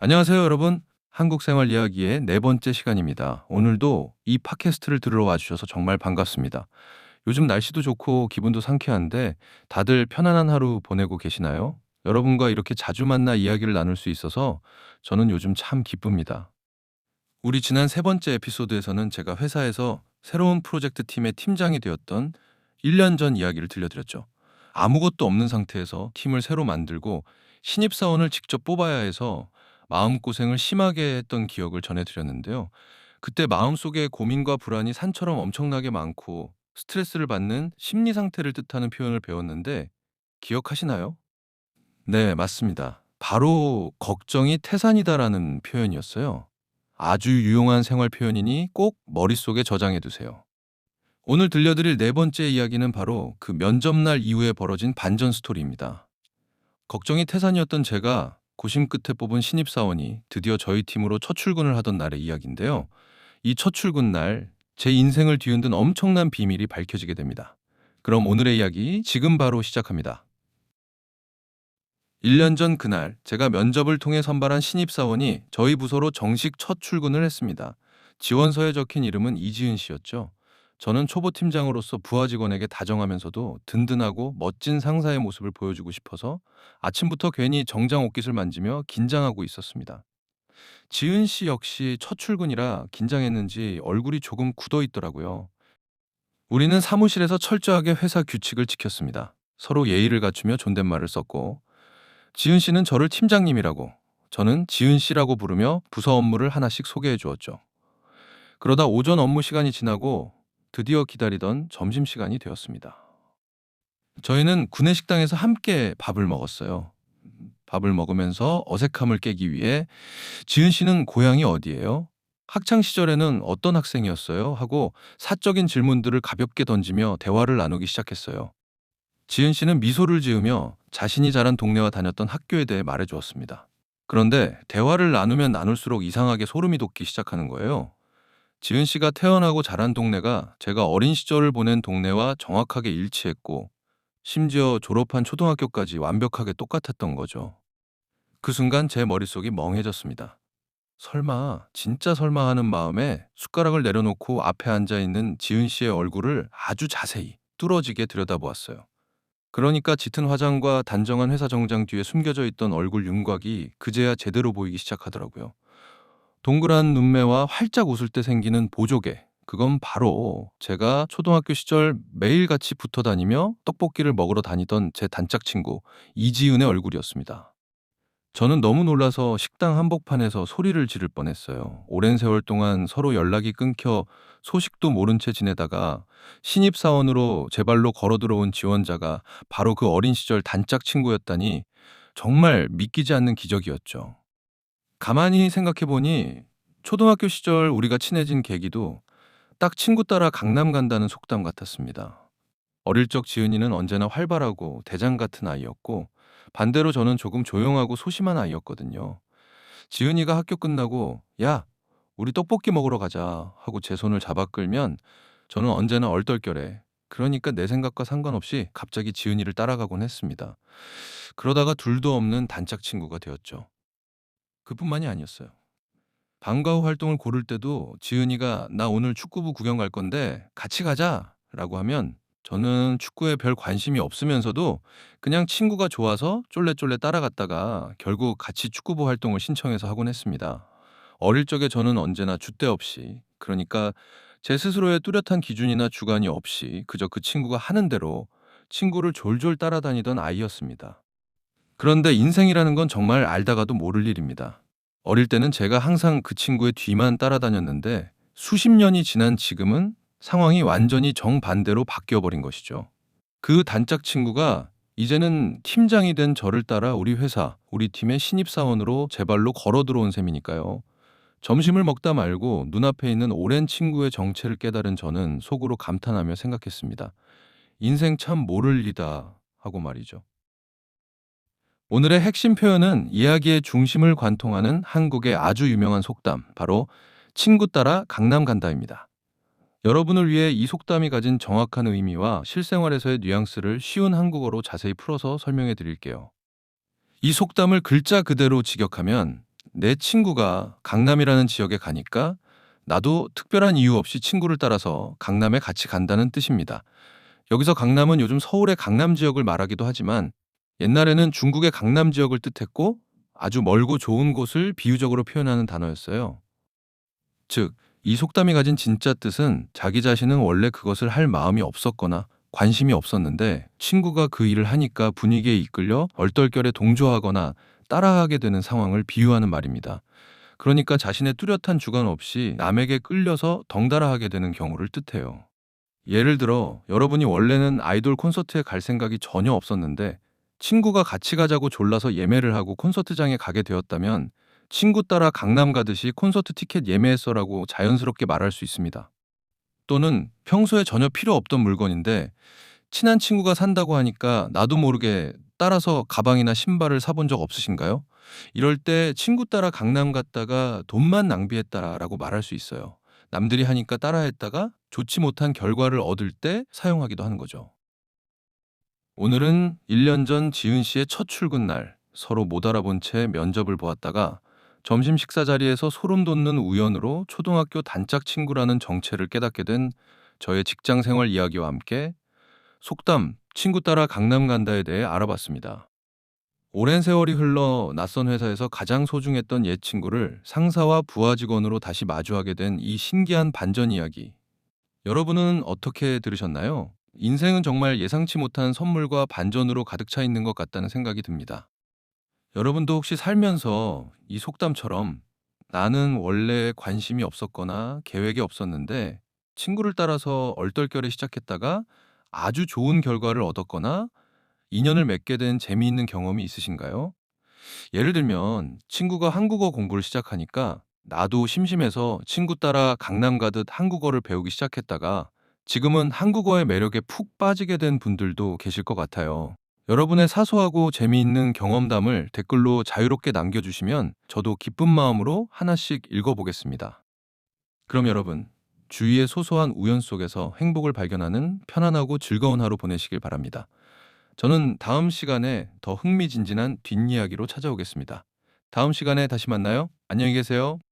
안녕하세요, 여러분. 한국 생활 이야기의 네 번째 시간입니다. 오늘도 이 팟캐스트를 들으러 와주셔서 정말 반갑습니다. 요즘 날씨도 좋고 기분도 상쾌한데 다들 편안한 하루 보내고 계시나요? 여러분과 이렇게 자주 만나 이야기를 나눌 수 있어서 저는 요즘 참 기쁩니다. 우리 지난 세 번째 에피소드에서는 제가 회사에서 새로운 프로젝트 팀의 팀장이 되었던 1년 전 이야기를 들려드렸죠. 아무것도 없는 상태에서 팀을 새로 만들고 신입사원을 직접 뽑아야 해서 마음고생을 심하게 했던 기억을 전해드렸는데요. 그때 마음속에 고민과 불안이 산처럼 엄청나게 많고 스트레스를 받는 심리 상태를 뜻하는 표현을 배웠는데 기억하시나요? 네, 맞습니다. 바로 걱정이 태산이다라는 표현이었어요. 아주 유용한 생활 표현이니 꼭 머릿속에 저장해 두세요. 오늘 들려드릴 네 번째 이야기는 바로 그 면접날 이후에 벌어진 반전 스토리입니다. 걱정이 태산이었던 제가 고심 끝에 뽑은 신입사원이 드디어 저희 팀으로 첫 출근을 하던 날의 이야기인데요. 이 첫 출근 날 제 인생을 뒤흔든 엄청난 비밀이 밝혀지게 됩니다. 그럼 오늘의 이야기 지금 바로 시작합니다. 1년 전 그날 제가 면접을 통해 선발한 신입사원이 저희 부서로 정식 첫 출근을 했습니다. 지원서에 적힌 이름은 이지은 씨였죠. 저는 초보 팀장으로서 부하 직원에게 다정하면서도 든든하고 멋진 상사의 모습을 보여주고 싶어서 아침부터 괜히 정장 옷깃을 만지며 긴장하고 있었습니다. 지은 씨 역시 첫 출근이라 긴장했는지 얼굴이 조금 굳어 있더라고요. 우리는 사무실에서 철저하게 회사 규칙을 지켰습니다. 서로 예의를 갖추며 존댓말을 썼고 지은 씨는 저를 팀장님이라고, 저는 지은 씨라고 부르며 부서 업무를 하나씩 소개해 주었죠. 그러다 오전 업무 시간이 지나고 드디어 기다리던 점심시간이 되었습니다. 저희는 구내식당에서 함께 밥을 먹었어요. 밥을 먹으면서 어색함을 깨기 위해 지은 씨는 고향이 어디예요? 학창 시절에는 어떤 학생이었어요? 하고 사적인 질문들을 가볍게 던지며 대화를 나누기 시작했어요. 지은 씨는 미소를 지으며 자신이 자란 동네와 다녔던 학교에 대해 말해 주었습니다. 그런데 대화를 나누면 나눌수록 이상하게 소름이 돋기 시작하는 거예요. 지은 씨가 태어나고 자란 동네가 제가 어린 시절을 보낸 동네와 정확하게 일치했고, 심지어 졸업한 초등학교까지 완벽하게 똑같았던 거죠. 그 순간 제 머릿속이 멍해졌습니다. 설마, 진짜 설마 하는 마음에 숟가락을 내려놓고 앞에 앉아 있는 지은 씨의 얼굴을 아주 자세히 뚫어지게 들여다보았어요. 그러니까 짙은 화장과 단정한 회사 정장 뒤에 숨겨져 있던 얼굴 윤곽이 그제야 제대로 보이기 시작하더라고요. 동그란 눈매와 활짝 웃을 때 생기는 보조개. 그건 바로 제가 초등학교 시절 매일같이 붙어 다니며 떡볶이를 먹으러 다니던 제 단짝 친구 이지은의 얼굴이었습니다. 저는 너무 놀라서 식당 한복판에서 소리를 지를 뻔했어요. 오랜 세월 동안 서로 연락이 끊겨 소식도 모른 채 지내다가 신입사원으로 제 발로 걸어 들어온 지원자가 바로 그 어린 시절 단짝 친구였다니 정말 믿기지 않는 기적이었죠. 가만히 생각해 보니 초등학교 시절 우리가 친해진 계기도 딱 친구 따라 강남 간다는 속담 같았습니다. 어릴 적 지은이는 언제나 활발하고 대장 같은 아이였고 반대로 저는 조금 조용하고 소심한 아이였거든요. 지은이가 학교 끝나고 야, 우리 떡볶이 먹으러 가자 하고 제 손을 잡아 끌면 저는 언제나 얼떨결에 그러니까 내 생각과 상관없이 갑자기 지은이를 따라가곤 했습니다. 그러다가 둘도 없는 단짝 친구가 되었죠. 그뿐만이 아니었어요. 방과 후 활동을 고를 때도 지은이가 나 오늘 축구부 구경 갈 건데 같이 가자 라고 하면 저는 축구에 별 관심이 없으면서도 그냥 친구가 좋아서 쫄래쫄래 따라갔다가 결국 같이 축구부 활동을 신청해서 하곤 했습니다. 어릴 적에 저는 언제나 줏대 없이, 그러니까 제 스스로의 뚜렷한 기준이나 주관이 없이 그저 그 친구가 하는 대로 친구를 졸졸 따라다니던 아이였습니다. 그런데 인생이라는 건 정말 알다가도 모를 일입니다. 어릴 때는 제가 항상 그 친구의 뒤만 따라다녔는데 수십 년이 지난 지금은 상황이 완전히 정반대로 바뀌어버린 것이죠. 그 단짝 친구가 이제는 팀장이 된 저를 따라 우리 회사, 우리 팀의 신입사원으로 제 발로 걸어 들어온 셈이니까요. 점심을 먹다 말고 눈앞에 있는 오랜 친구의 정체를 깨달은 저는 속으로 감탄하며 생각했습니다. 인생 참 모를 리다 하고 말이죠. 오늘의 핵심 표현은 이야기의 중심을 관통하는 한국의 아주 유명한 속담, 바로 친구 따라 강남 간다입니다. 여러분을 위해 이 속담이 가진 정확한 의미와 실생활에서의 뉘앙스를 쉬운 한국어로 자세히 풀어서 설명해 드릴게요. 이 속담을 글자 그대로 직역하면 내 친구가 강남이라는 지역에 가니까 나도 특별한 이유 없이 친구를 따라서 강남에 같이 간다는 뜻입니다. 여기서 강남은 요즘 서울의 강남 지역을 말하기도 하지만 옛날에는 중국의 강남 지역을 뜻했고 아주 멀고 좋은 곳을 비유적으로 표현하는 단어였어요. 즉, 이 속담이 가진 진짜 뜻은 자기 자신은 원래 그것을 할 마음이 없었거나 관심이 없었는데 친구가 그 일을 하니까 분위기에 이끌려 얼떨결에 동조하거나 따라하게 되는 상황을 비유하는 말입니다. 그러니까 자신의 뚜렷한 주관 없이 남에게 끌려서 덩달아 하게 되는 경우를 뜻해요. 예를 들어 여러분이 원래는 아이돌 콘서트에 갈 생각이 전혀 없었는데 친구가 같이 가자고 졸라서 예매를 하고 콘서트장에 가게 되었다면 친구 따라 강남 가듯이 콘서트 티켓 예매했어라고 자연스럽게 말할 수 있습니다. 또는 평소에 전혀 필요 없던 물건인데 친한 친구가 산다고 하니까 나도 모르게 따라서 가방이나 신발을 사본 적 없으신가요? 이럴 때 친구 따라 강남 갔다가 돈만 낭비했다라고 말할 수 있어요. 남들이 하니까 따라했다가 좋지 못한 결과를 얻을 때 사용하기도 하는 거죠. 오늘은 1년 전 지은 씨의 첫 출근 날 서로 못 알아본 채 면접을 보았다가 점심 식사 자리에서 소름 돋는 우연으로 초등학교 단짝 친구라는 정체를 깨닫게 된 저의 직장 생활 이야기와 함께 속담 친구 따라 강남 간다에 대해 알아봤습니다. 오랜 세월이 흘러 낯선 회사에서 가장 소중했던 옛 친구를 상사와 부하 직원으로 다시 마주하게 된 이 신기한 반전 이야기. 여러분은 어떻게 들으셨나요? 인생은 정말 예상치 못한 선물과 반전으로 가득 차 있는 것 같다는 생각이 듭니다. 여러분도 혹시 살면서 이 속담처럼 나는 원래 관심이 없었거나 계획이 없었는데 친구를 따라서 얼떨결에 시작했다가 아주 좋은 결과를 얻었거나 인연을 맺게 된 재미있는 경험이 있으신가요? 예를 들면 친구가 한국어 공부를 시작하니까 나도 심심해서 친구 따라 강남 가듯 한국어를 배우기 시작했다가 지금은 한국어의 매력에 푹 빠지게 된 분들도 계실 것 같아요. 여러분의 사소하고 재미있는 경험담을 댓글로 자유롭게 남겨주시면 저도 기쁜 마음으로 하나씩 읽어보겠습니다. 그럼 여러분, 주위의 소소한 우연 속에서 행복을 발견하는 편안하고 즐거운 하루 보내시길 바랍니다. 저는 다음 시간에 더 흥미진진한 뒷이야기로 찾아오겠습니다. 다음 시간에 다시 만나요. 안녕히 계세요.